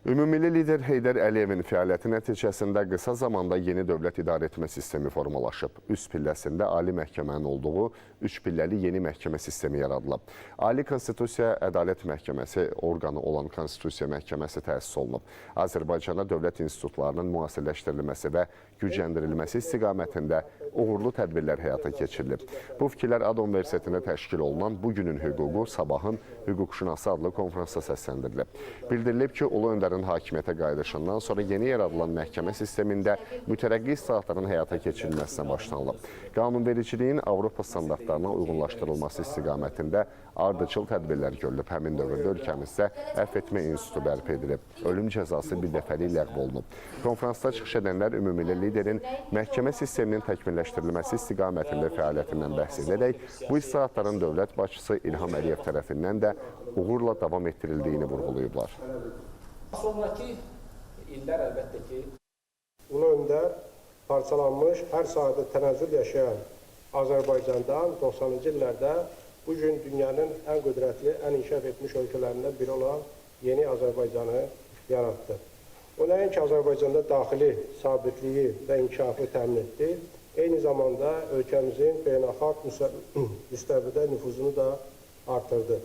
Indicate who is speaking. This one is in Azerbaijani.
Speaker 1: Ümummilli lider Heydər Əliyevin fəaliyyəti nəticəsində qısa zamanda yeni dövlət idarəetmə sistemi formalaşıb. Üst pilləsində Ali Məhkəmənin olduğu 3 pilləli yeni məhkəmə sistemi yaradılıb. Ali Konstitusiya Ədalət Məhkəməsi orqanı olan Konstitusiya Məhkəməsi təsis olunub. Azərbaycanda dövlət institutlarının müasirləşdirilməsi və gücləndirilməsi istiqamətində uğurlu tədbirlər həyata keçirilib. Bu fikirlər ADA Universitetində təşkil olunan Bugünün hüququ, sabahın hüquqşünası adlı konferansda səsləndirilib. Bildirilib ki, Ulu Öndərin hakimiyyətə qayıdışından sonra yeni yaradılan məhkəmə sistemində mütərəqqi islahatların həyata keçirilməsinə başlanılıb. Qanunvericiliyin Avropa standartlarına uyğunlaşdırılması istiqamətində ardıcıl tədbirlər görülüb. Həmin dövrdə ölkəmizdə əfv etmə institutu bərpa edilib. Ölüm cəzası bir dəfəlik ləğv olunub. Konferansda çıxış edənlər ümummilli liderin məhkəmə sisteminin təkmilləşdirilməsi istiqamətində fəaliyyətindən bəhs edərək, bu islahatların dövlət başçısı İlham Əliyev tərəfindən də uğurla davam etdirildiyini vurğulayıblar.
Speaker 2: Sonraki illər əlbəttə ki,
Speaker 3: Ulu Öndər parçalanmış, hər sahədə tənəzzül yaşayan Azərbaycandan 90-cı illərdə bugün dünyanın ən qüdrətli, ən inkişaf etmiş ölkələrindən biri olan yeni Azərbaycanı yarattı. O nəinki Azərbaycanda daxili sabitliyi və inkişafı təmin etdi, eyni zamanda ölkəmizin beynəlxalq müstəvidə nüfuzunu da artırdı.